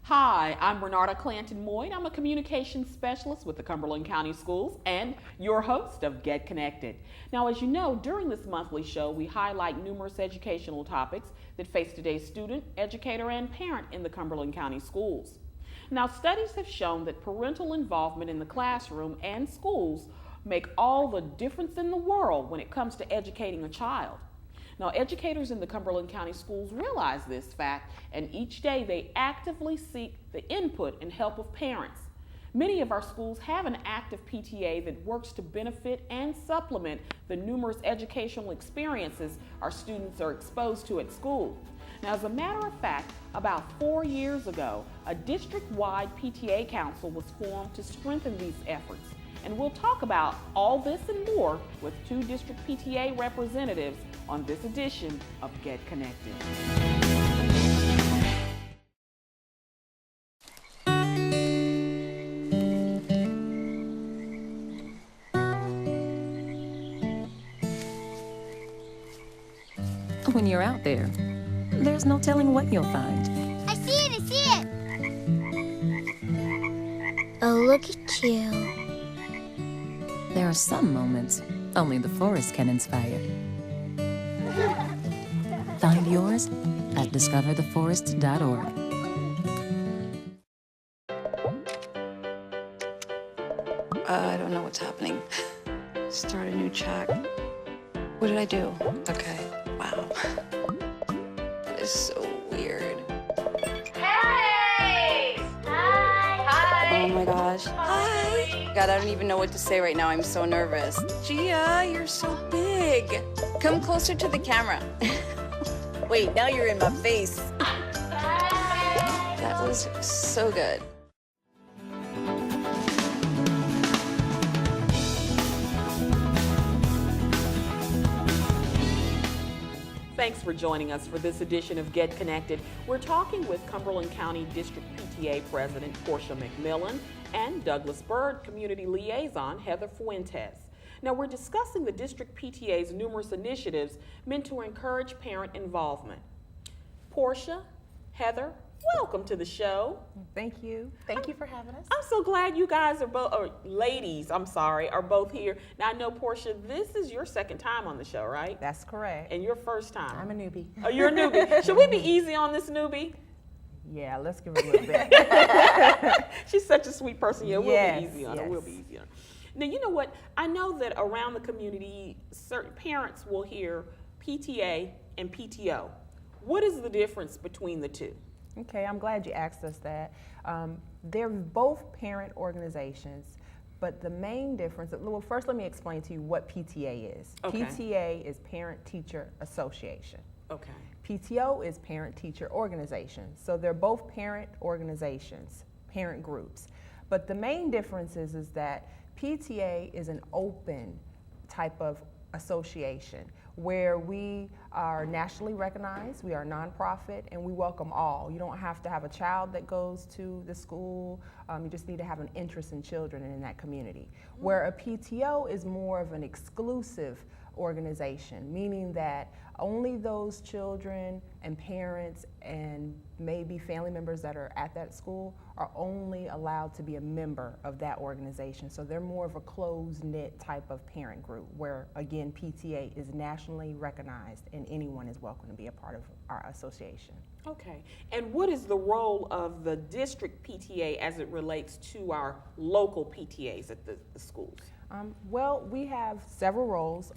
Hi, I'm Renarta Clanton Moyd. I'm a communications specialist with the Cumberland County Schools and your host of Get Connected. Now, as you know, during this monthly show, we highlight numerous educational topics that face today's student, educator, and parent in the Cumberland County Schools. Now, studies have shown that parental involvement in the classroom and schools make all the difference in the world when it comes to educating a child. Now, educators in the Cumberland County Schools realize this fact, and each day they actively seek the input and help of parents. Many of our schools have an active PTA that works to benefit and supplement the numerous educational experiences our students are exposed to at school. Now, as a matter of fact, about 4 years ago, a district-wide PTA council was formed to strengthen these efforts. And we'll talk about all this and more with two district PTA representatives on this edition of Get Connected. When you're out there, there's no telling what you'll find. I see it! Oh, look at you. There are some moments only the forest can inspire. Find yours at discovertheforest.org. I don't know what's happening. Start a new chat. What did I do? Okay. Wow. That is so weird. Hey! Hi! Oh my gosh. Hi! God, I don't even know what to say right now. I'm so nervous. Gia, you're so big. Come closer to the camera. Wait, now you're in my face. That was so good. Thanks for joining us for this edition of Get Connected. We're talking with Cumberland County District PTA President Porcha McMillan and Douglas Byrd Community Liaison Heather Fuentes. Now, we're discussing the District PTA's numerous initiatives meant to encourage parent involvement. Porcha, Heather, welcome to the show. Thank you. Thank you for having us. I'm so glad you guys are both, or ladies, I'm sorry, are both here. Now, I know, Porcha, this is your second time on the show, right? That's correct. And your first time. I'm a newbie. Oh, you're a newbie. Should we be easy on this newbie? Yeah, let's give it a little bit. She's such a sweet person. Yeah, we'll Yes, be easy on her. yes. We'll be easy on her. Now, you know what? I know that around the community, certain parents will hear PTA and PTO. What is the difference between the two? Okay, I'm glad you asked us that. They're both parent organizations, but the main difference, well, first let me explain to you what PTA is. Okay. PTA is Parent Teacher Association. Okay. PTO is Parent Teacher Organization. So they're both parent organizations, parent groups. But the main difference is that PTA is an open type of association where we are nationally recognized, we are nonprofit, and we welcome all. You don't have to have a child that goes to the school, you just need to have an interest in children and in that community. Where a PTO is more of an exclusive organization, meaning that only those children and parents and maybe family members that are at that school are only allowed to be a member of that organization. So they're more of a closed-knit type of parent group where, again, PTA is nationally recognized and anyone is welcome to be a part of our association. Okay. And what is the role of the district PTA as it relates to our local PTAs at the schools? Well, we have several roles.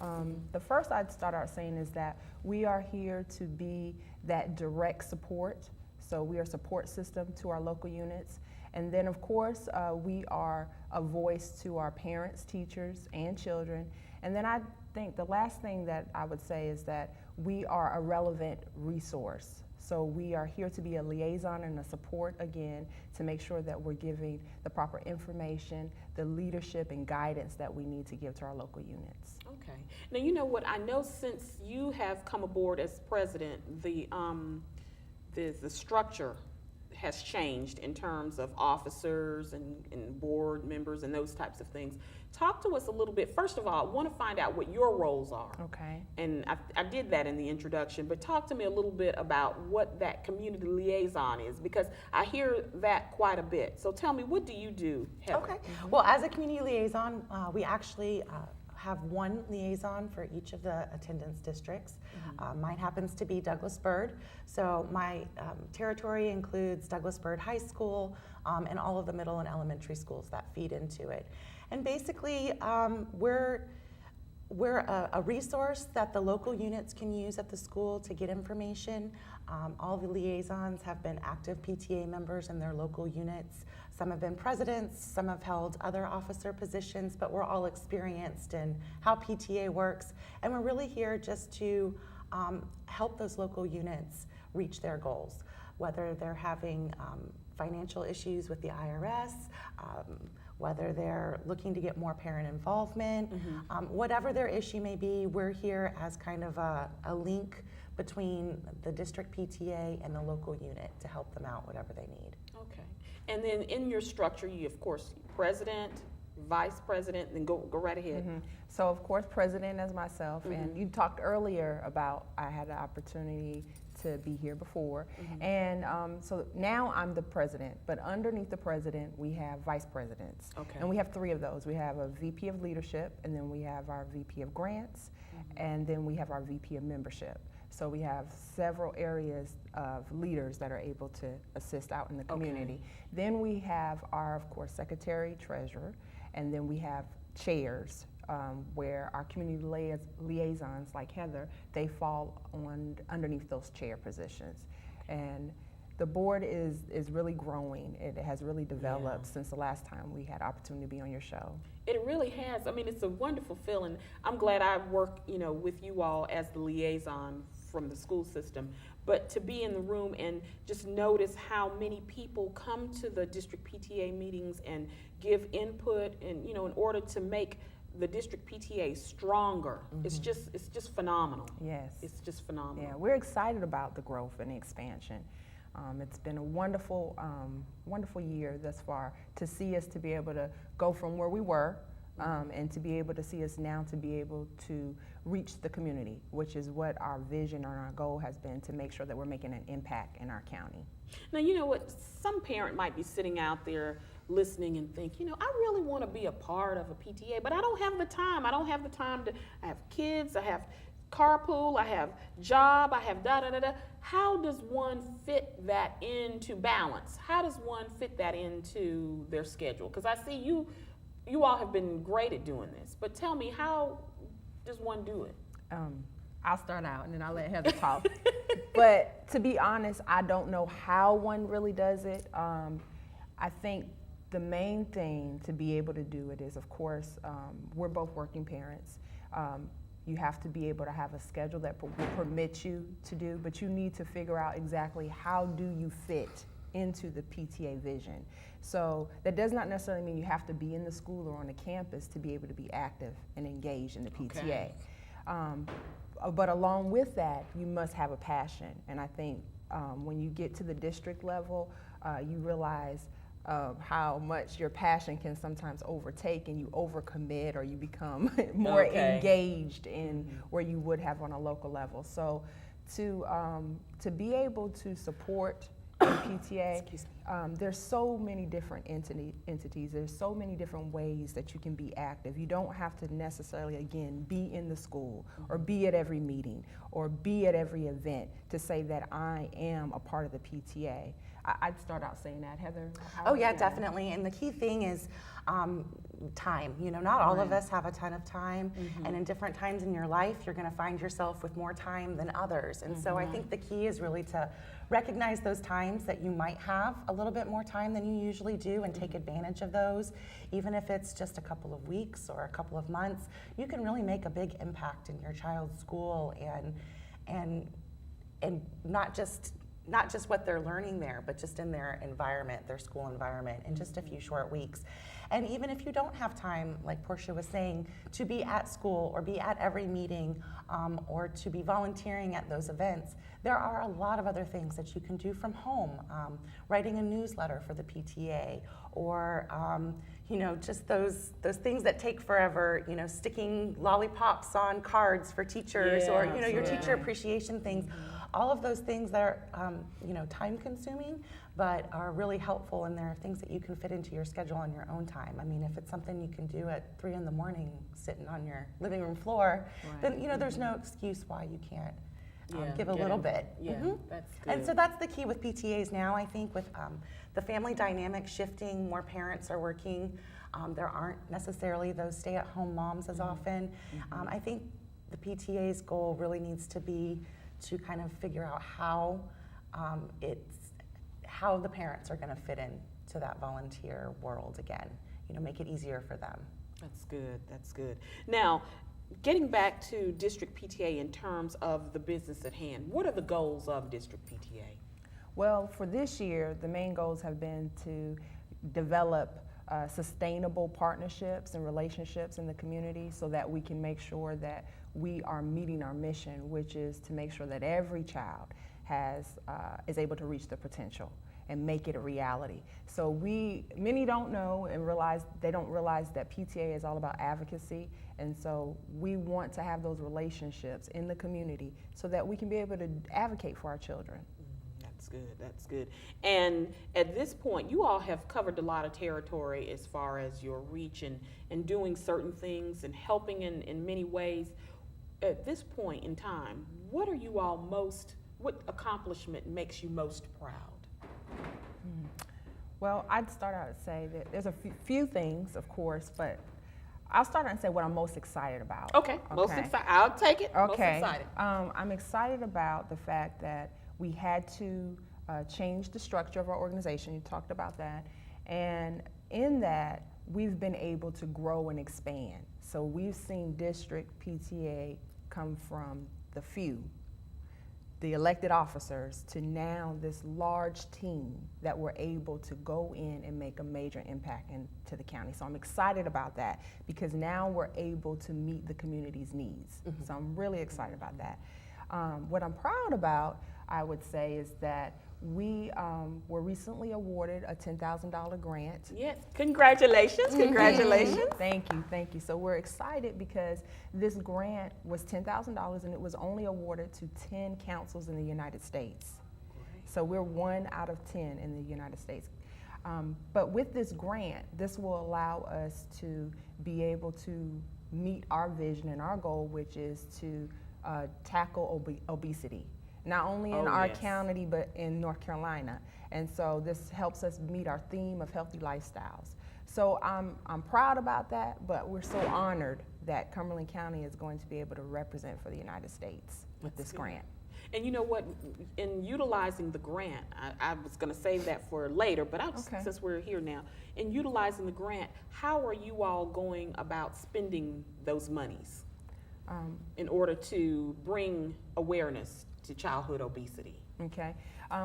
The first I'd start out saying is that we are here to be that direct support. So we are a support system to our local units. And then, of course, we are a voice to our parents, teachers, and children. And then I think the last thing that I would say is that we are a relevant resource. So we are here to be a liaison and a support, again, to make sure that we're giving the proper information, the leadership and guidance that we need to give to our local units. Okay. Now, you know what? I know since you have come aboard as president, the structure has changed in terms of officers and board members and those types of things. Talk to us a little bit. First of all, I want to find out what your roles are. Okay. And I did that in the introduction, but talk to me a little bit about what that community liaison is, because I hear that quite a bit. So tell me, what do you do, Heather? Okay. Well, as a community liaison, we actually have one liaison for each of the attendance districts. Mine happens to be Douglas Byrd. So my territory includes Douglas Byrd High School and all of the middle and elementary schools that feed into it. And basically, we're a resource that the local units can use at the school to get information. All the liaisons have been active PTA members in their local units. Some have been presidents, some have held other officer positions, but we're all experienced in how PTA works. And we're really here just to help those local units reach their goals, whether they're having financial issues with the IRS, whether they're looking to get more parent involvement, whatever their issue may be, we're here as kind of a link between the district PTA and the local unit to help them out, whatever they need. Okay. And then in your structure, you, of course, president, vice president, then go right ahead. So of course, president as myself, and you talked earlier about I had the opportunity to be here before, and so now I'm the president, but underneath the president we have vice presidents, and we have three of those. We have a VP of leadership, and then we have our VP of grants, and then we have our VP of membership. So we have several areas of leaders that are able to assist out in the community. Then we have our, of course, secretary, treasurer, and then we have chairs where our community liaisons, like Heather, they fall underneath those chair positions. And the board is really growing. It has really developed since the last time we had opportunity to be on your show. It really has. I mean, it's a wonderful feeling. I'm glad I work, with you all as the liaison from the school system. But to be in the room and just notice how many people come to the district PTA meetings and give input, and in order to make the district PTA stronger, it's just phenomenal. Yes, it's just phenomenal. Yeah, we're excited about the growth and the expansion. It's been a wonderful, wonderful year thus far to see us to be able to go from where we were and to be able to see us now to be able to reach the community, which is what our vision and our goal has been, to make sure that we're making an impact in our county. Now, you know what? Some parent might be sitting out there listening and think, I really want to be a part of a PTA, but I don't have the time. I don't have the time to, I have kids, I have carpool, I have job, I have da-da-da-da. How does one fit that into balance? How does one fit that into their schedule? Because I see you all have been great at doing this, but tell me, how does one do it? I'll start out and then I'll let Heather talk. But to be honest, I don't know how one really does it. I think the main thing to be able to do it is, of course, we're both working parents. You have to be able to have a schedule that will permit you to do, but you need to figure out exactly how do you fit into the PTA vision. So that does not necessarily mean you have to be in the school or on the campus to be able to be active and engaged in the PTA. But along with that, you must have a passion. And I think when you get to the district level, you realize how much your passion can sometimes overtake, and you overcommit, or you become more engaged in where you would have on a local level. So to be able to support the PTA, there's so many different entities. There's so many different ways that you can be active. You don't have to necessarily, again, be in the school or be at every meeting or be at every event to say that I am a part of the PTA. I'd start out saying that. Heather? Oh yeah, definitely. And the key thing is time. Not all of us have a ton of time, and in different times in your life, you're going to find yourself with more time than others. And so I think the key is really to recognize those times that you might have a little bit more time than you usually do, and take advantage of those. Even if it's just a couple of weeks or a couple of months, you can really make a big impact in your child's school, and not just not just what they're learning there, but just in their environment, their school environment, in just a few short weeks. And even if you don't have time, like Portia was saying, to be at school or be at every meeting or to be volunteering at those events, there are a lot of other things that you can do from home. Writing a newsletter for the PTA, or just those things that take forever. Sticking lollipops on cards for teachers, or your teacher appreciation things. All of those things that are time-consuming, but are really helpful, and they're things that you can fit into your schedule on your own time. I mean, if it's something you can do at 3 in the morning, sitting on your living room floor, then there's no excuse why you can't give a little bit. Yeah, that's good. And so that's the key with PTAs now, I think, with the family dynamic shifting, more parents are working. There aren't necessarily those stay-at-home moms as often. I think the PTA's goal really needs to be to kind of figure out how the parents are going to fit in to that volunteer world again. Make it easier for them. That's good. That's good. Now, getting back to district PTA in terms of the business at hand, what are the goals of district PTA? Well, for this year, the main goals have been to develop sustainable partnerships and relationships in the community so that we can make sure that we are meeting our mission, which is to make sure that every child is able to reach their potential and make it a reality. So many don't know and they don't realize that PTA is all about advocacy, and so we want to have those relationships in the community so that we can be able to advocate for our children. That's good, that's good. And at this point, you all have covered a lot of territory as far as your reach and doing certain things and helping in many ways. At this point in time, what accomplishment makes you most proud? Well, I'd start out and say that there's a few things, of course, but I'll start out and say what I'm most excited about. Okay. Most excited. I'll take it. Okay. Most excited. I'm excited about the fact that we had to change the structure of our organization. You talked about that. And in that, we've been able to grow and expand. So we've seen district PTA come from the few, the elected officers, to now this large team that we're able to go in and make a major impact into the county. So I'm excited about that because now we're able to meet the community's needs. So I'm really excited about that. What I'm proud about, I would say, is that we were recently awarded a $10,000 grant. Yes, congratulations, congratulations. Thank you. So we're excited because this grant was $10,000 and it was only awarded to 10 councils in the United States. So we're 1 out of 10 in the United States. But with this grant, this will allow us to be able to meet our vision and our goal, which is to tackle obesity. Not only in our county, but in North Carolina. And so this helps us meet our theme of healthy lifestyles. So I'm proud about that, but we're so honored that Cumberland County is going to be able to represent for the United States with this grant. And you know what, in utilizing the grant, I was gonna save that for later, but since we're here now, in utilizing the grant, how are you all going about spending those monies in order to bring awareness to childhood obesity? Okay,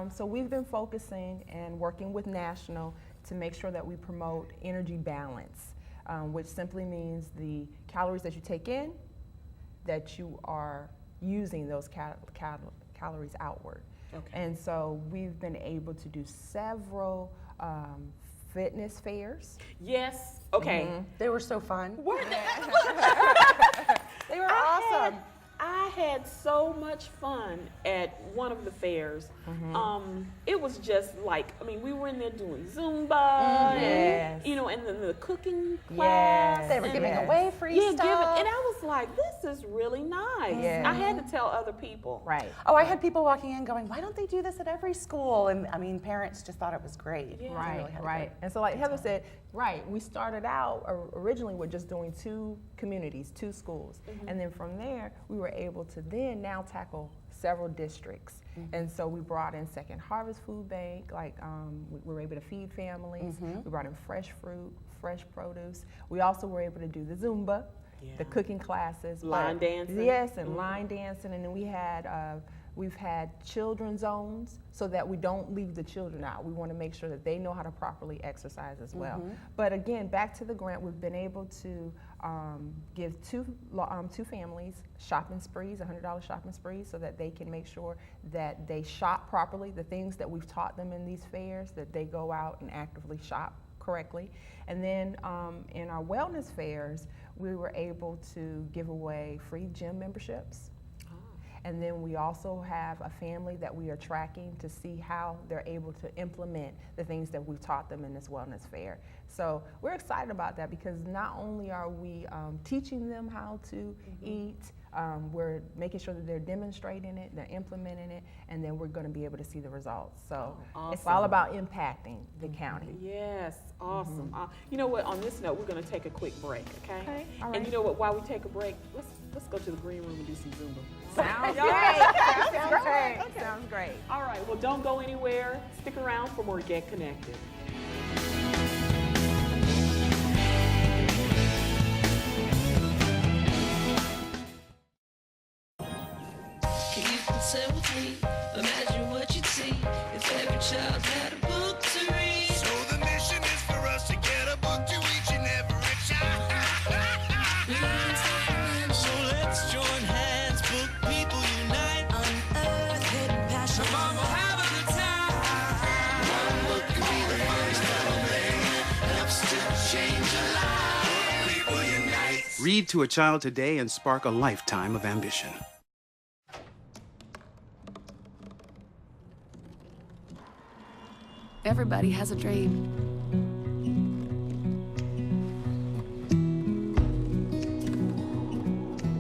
so we've been focusing and working with National to make sure that we promote energy balance, which simply means the calories that you take in, that you are using those calories outward. Okay. And so we've been able to do several fitness fairs. Yes, okay. They were so fun. They were awesome. I had so much fun at one of the fairs. It was just like, we were in there doing Zumba, and, and then the cooking class. They were giving away free stuff. And I was like, this is really nice. I had to tell other people. Right. Oh, I had people walking in going, why don't they do this at every school? And parents just thought it was great. Yeah. Right. And so like Heather said, we started out originally with just doing 2 communities, 2 schools. And then from there, we were able to then now tackle several districts. And so we brought in Second Harvest Food Bank, we were able to feed families. We brought in fresh fruit, fresh produce. We also were able to do the Zumba, the cooking classes. Line dancing. Yes, and line dancing. And then we had We've had children zones so that we don't leave the children out. We want to make sure that they know how to properly exercise as well. But again, back to the grant, we've been able to give two families shopping sprees, $100 shopping sprees, so that they can make sure that they shop properly, the things that we've taught them in these fairs, that they go out and actively shop correctly. And then in our wellness fairs, we were able to give away free gym memberships. And then we also have a family that we are tracking to see how they're able to implement the things that we've taught them in this wellness fair. So we're excited about that because not only are we teaching them how to eat, we're making sure that they're demonstrating it, they're implementing it, and then we're going to be able to see the results. So it's all about impacting the county. Yes, awesome. You know what, on this note, we're going to take a quick break, okay? All right. And you know what, while we take a break, let's go to the green room and do some Zumba. Sounds great. Sounds great. Okay. Sounds great. All right, well, don't go anywhere. Stick around for more Get Connected. You can say with me, imagine what you'd see if every child had a book to read. So the mission is for us to get a book to each and every child. So let's join hands, book people unite, unearth hidden passion. Come on, we'll have a good time. One book can be the first thing that helps to change a life. Book people unite. Read to a child today and spark a lifetime of ambition. Everybody has a dream.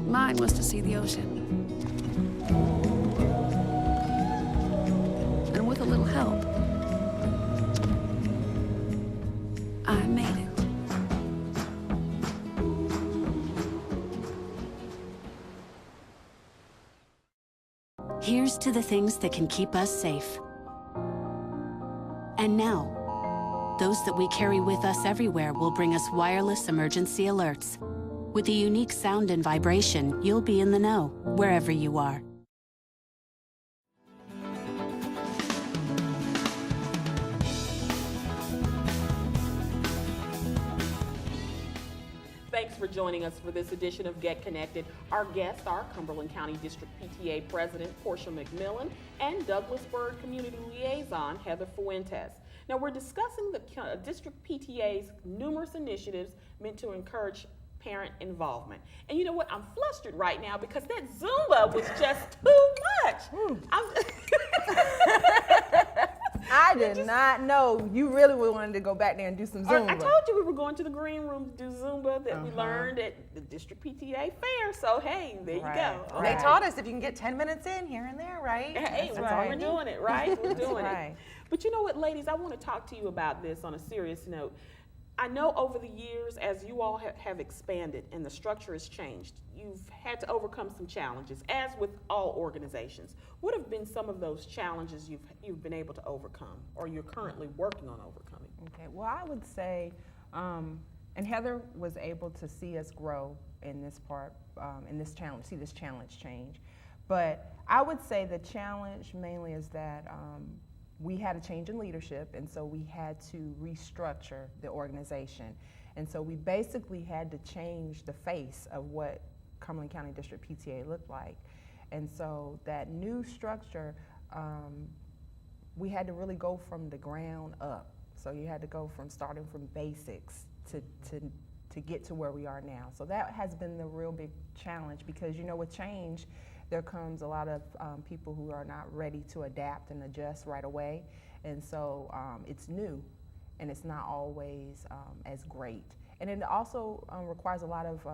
Mine was to see the ocean. And with a little help, I made it. Here's to the things that can keep us safe. And now, those that we carry with us everywhere will bring us wireless emergency alerts. With the unique sound and vibration, you'll be in the know, wherever you are. Thanks for joining us for this edition of Get Connected. Our guests are Cumberland County District PTA President Porcha McMillan and Douglas Byrd Community Liaison Heather Fuentes. Now we're discussing the District PTA's numerous initiatives meant to encourage parent involvement. And you know what? I'm flustered right now because that Zumba was just too much. I did not know you really wanted to go back there and do some Zumba. I told you we were going to the green room to do Zumba that we learned at the District PTA fair. So, hey, there you go. They taught us if you can get 10 minutes in here and there, right? Hey, we're doing it, right? We're doing it. But you know what, ladies, I want to talk to you about this on a serious note. I know over the years, as you all have expanded and the structure has changed, you've had to overcome some challenges, as with all organizations. What have been some of those challenges you've been able to overcome, or you're currently working on overcoming? Okay, well, I would say, and Heather was able to see us grow in this part, in this challenge, see this challenge change. But I would say the challenge mainly is that we had a change in leadership, and so we had to restructure the organization. And so we basically had to change the face of what Cumberland County District PTA looked like. And so that new structure, we had to really go from the ground up. So you had to go from starting from basics to get to where we are now. So that has been the real big challenge because, you know, with change, there comes a lot of people who are not ready to adapt and adjust right away. And so it's new and it's not always as great. And it also requires a lot of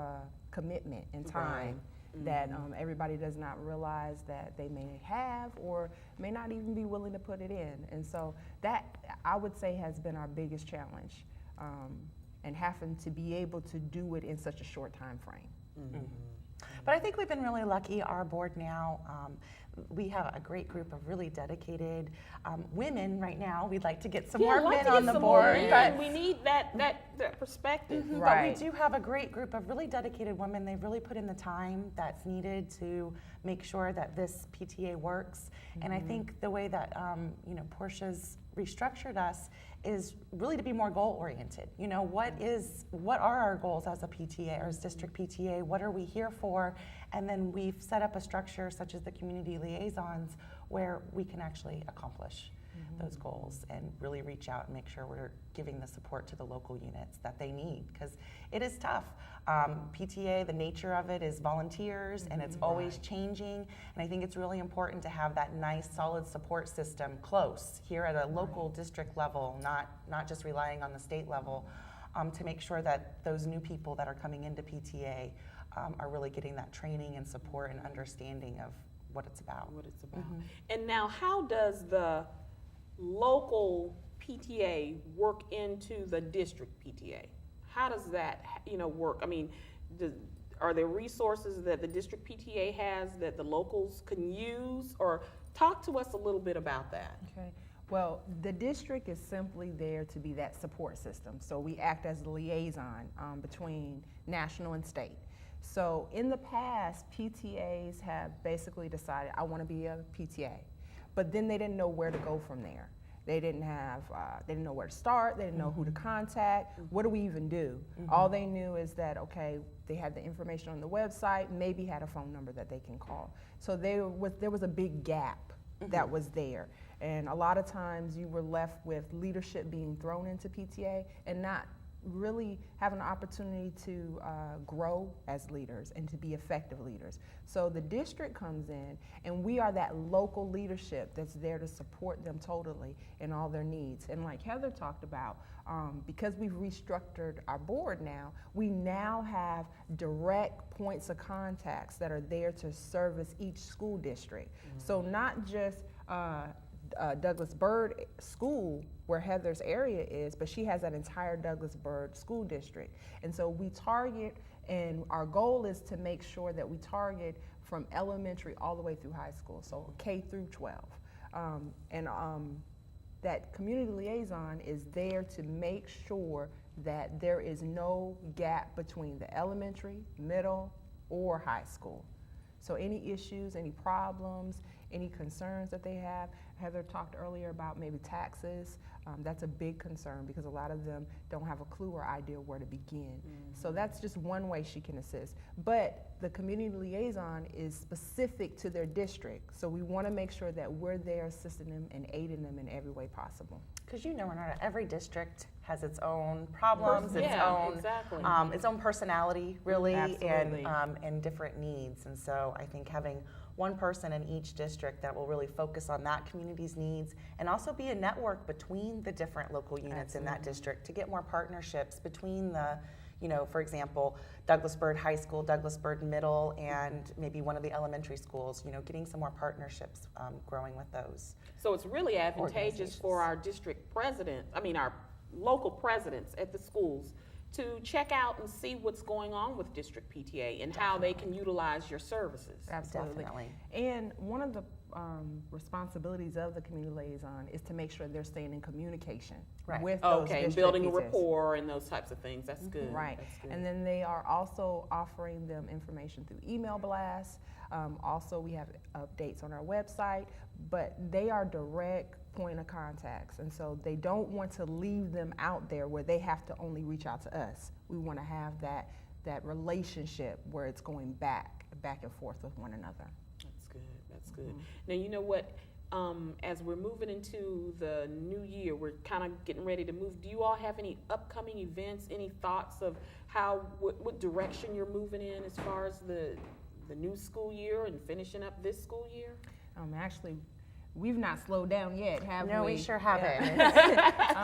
commitment and time that everybody does not realize that they may have or may not even be willing to put it in. And so that, I would say, has been our biggest challenge, and having to be able to do it in such a short time frame. But I think we've been really lucky. Our board now, we have a great group of really dedicated women right now. We'd like to get some more men on the board. But we need that perspective. But we do have a great group of really dedicated women. They've really put in the time that's needed to make sure that this PTA works. And I think the way that Portia's restructured us is really to be more goal oriented. What are our goals as a PTA or as district PTA? What are we here for? And then we've set up a structure such as the community liaisons where we can actually accomplish those goals and really reach out and make sure we're giving the support to the local units that they need, because it is tough. PTA, the nature of it is volunteers and it's always changing, and I think it's really important to have that nice solid support system close here at a local district level, not just relying on the state level, to make sure that those new people that are coming into PTA are really getting that training and support and understanding of what it's about. And now, how does the local PTA work into the district PTA? How does that work? I mean, are there resources that the district PTA has that the locals can use? Or talk to us a little bit about that. Okay. Well, the district is simply there to be that support system. So we act as a liaison between national and state. So in the past, PTAs have basically decided, I want to be a PTA. But then they didn't know where to go from there. They didn't know where to start. They didn't know who to contact. What do we even do? All they knew is that, okay, they had the information on the website, maybe had a phone number that they can call. So there was a big gap that was there. And a lot of times you were left with leadership being thrown into PTA and not really having an opportunity to grow as leaders and to be effective leaders. So the district comes in and we are that local leadership that's there to support them totally in all their needs. And like Heather talked about, because we've restructured our board now, we now have direct points of contacts that are there to service each school district. So not just Douglas Byrd School, where Heather's area is, but she has that entire Douglas Byrd school district. And so we target, and our goal is to make sure that we target from elementary all the way through high school, so K through 12. That community liaison is there to make sure that there is no gap between the elementary, middle, or high school. So any issues, any problems, any concerns that they have. Heather talked earlier about maybe taxes. That's a big concern because a lot of them don't have a clue or idea where to begin. So that's just one way she can assist. But the community liaison is specific to their district. So we want to make sure that we're there assisting them and aiding them in every way possible. Because Renarta, every district has its own problems, its own personality, really, and different needs. And so I think having one person in each district that will really focus on that community's needs and also be a network between the different local units in that district to get more partnerships between the, for example, Douglas Byrd High School, Douglas Byrd Middle, and maybe one of the elementary schools, getting some more partnerships growing with those. So it's really advantageous for our district president, our local presidents at the schools to check out and see what's going on with district PTA and how they can utilize your services. Absolutely. And one of the responsibilities of the community liaison is to make sure they're staying in communication with those district building PTAs. a rapport and those types of things. That's good. Right. That's good. And then they are also offering them information through email blasts. Also, we have updates on our website, but they are direct point of contacts, and so they don't want to leave them out there where they have to only reach out to us. We want to have that relationship where it's going back and forth with one another. That's good. That's good. Now, you know what? As we're moving into the new year, we're kind of getting ready to move. Do you all have any upcoming events? Any thoughts of what direction you're moving in as far as the new school year and finishing up this school year? Actually, we've not slowed down yet, have we? No, we sure haven't.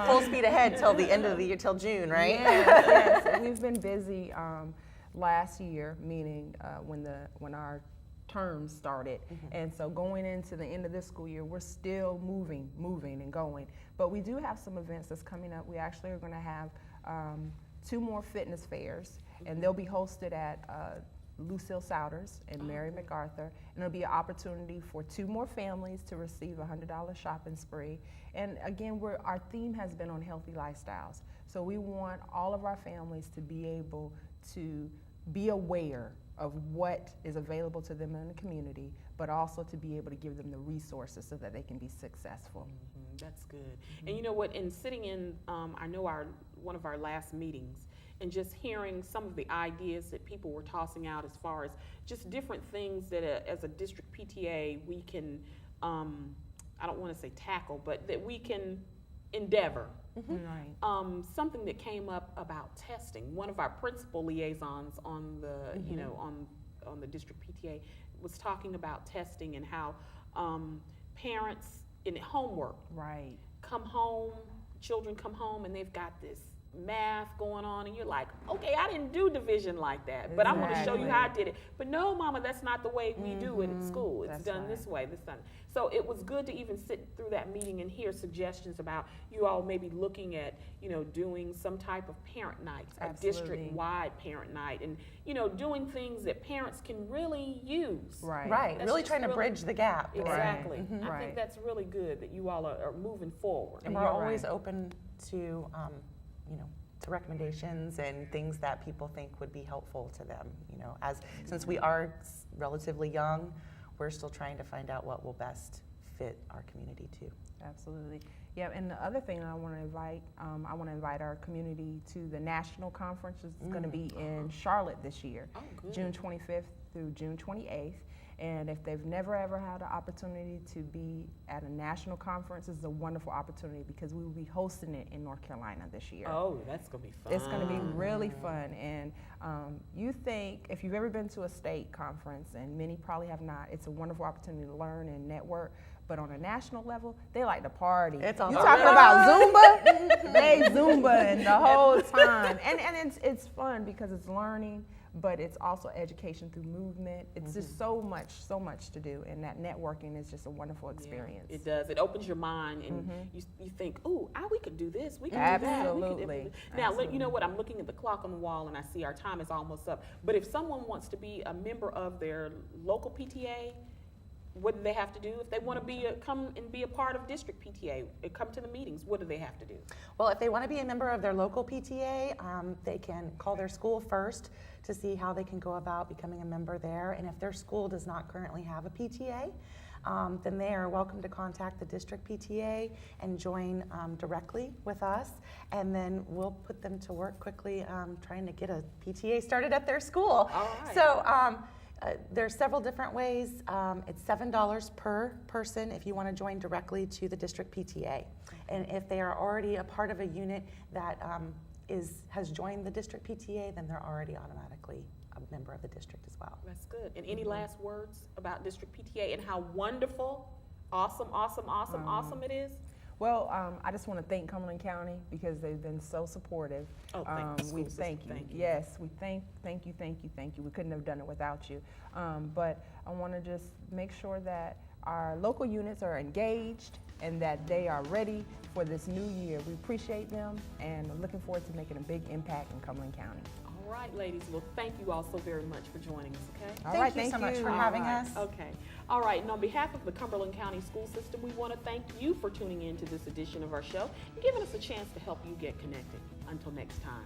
Full speed ahead till the end of the year, till June, right? Yes. We've been busy last year, meaning when our terms started. And so going into the end of this school year, we're still moving and going. But we do have some events that's coming up. We actually are going to have 2 more fitness fairs, and they'll be hosted at Lucille Souders and Mary MacArthur, and it'll be an opportunity for 2 more families to receive a $100 shopping spree. And again, our theme has been on healthy lifestyles. So we want all of our families to be able to be aware of what is available to them in the community, but also to be able to give them the resources so that they can be successful. That's good. And you know what, in sitting in, I know one of our last meetings, and just hearing some of the ideas that people were tossing out as far as just different things that as a district PTA we can, I don't want to say tackle, but that we can endeavor. Right. Something that came up about testing. One of our principal liaisons on the, you know, on the district PTA was talking about testing and how parents in homework Right. come home, children come home and they've got this math going on and you're like, okay, I didn't do division like that, but I want to show you how I did it. But no, Mama, that's not the way we do it at school. It's done this way, this done. So it was good to even sit through that meeting and hear suggestions about you all maybe looking at, you know, doing some type of parent nights, a district-wide parent night, and, you know, doing things that parents can really use. Right. Right, That's really just trying to bridge the gap. Exactly. Right. I think that's really good that you all are moving forward. And we're always open to, you know, to recommendations and things that people think would be helpful to them. You know, since we are relatively young, we're still trying to find out what will best fit our community too. Absolutely. Yeah, and the other thing I want to invite our community to the national conference. It's going to be in Charlotte this year, June 25th through June 28th. And if they've never ever had an opportunity to be at a national conference, this is a wonderful opportunity because we will be hosting it in North Carolina this year. Oh, that's going to be fun. It's going to be really fun. And you think, if you've ever been to a state conference, and many probably have not, it's a wonderful opportunity to learn and network. But on a national level, they like to party. It's all you talking about Zumba? They Zumba and the whole time. And it's fun because it's learning, but it's also education through movement. It's just so much to do, and that networking is just a wonderful experience. Yeah, it does. It opens your mind, and you think, "Ooh, we could do this. We could do that." Absolutely. Now, you know what? I'm looking at the clock on the wall, and I see our time is almost up. But if someone wants to be a member of their local PTA, what do they have to do? If they want to come and be a part of district PTA, come to the meetings, what do they have to do? Well, if they want to be a member of their local PTA, they can call their school first to see how they can go about becoming a member there. And if their school does not currently have a PTA, then they are welcome to contact the district PTA and join directly with us. And then we'll put them to work quickly trying to get a PTA started at their school. All right. So there's several different ways. It's $7 per person if you want to join directly to the district PTA. And if they are already a part of a unit that has joined the district PTA, then they're already automatically a member of the district as well. That's good. And any last words about district PTA and how wonderful, awesome it is? Well, I just want to thank Cumberland County because they've been so supportive. Oh, thank the we school thank system. you. Thank you. Yes, we thank you. We couldn't have done it without you. But I want to just make sure that our local units are engaged and that they are ready for this new year. We appreciate them and I'm looking forward to making a big impact in Cumberland County. All right, ladies. Well, thank you all so very much for joining us, okay? All Thank you so much for having us. Okay. All right, and on behalf of the Cumberland County School System, we want to thank you for tuning in to this edition of our show and giving us a chance to help you get connected. Until next time.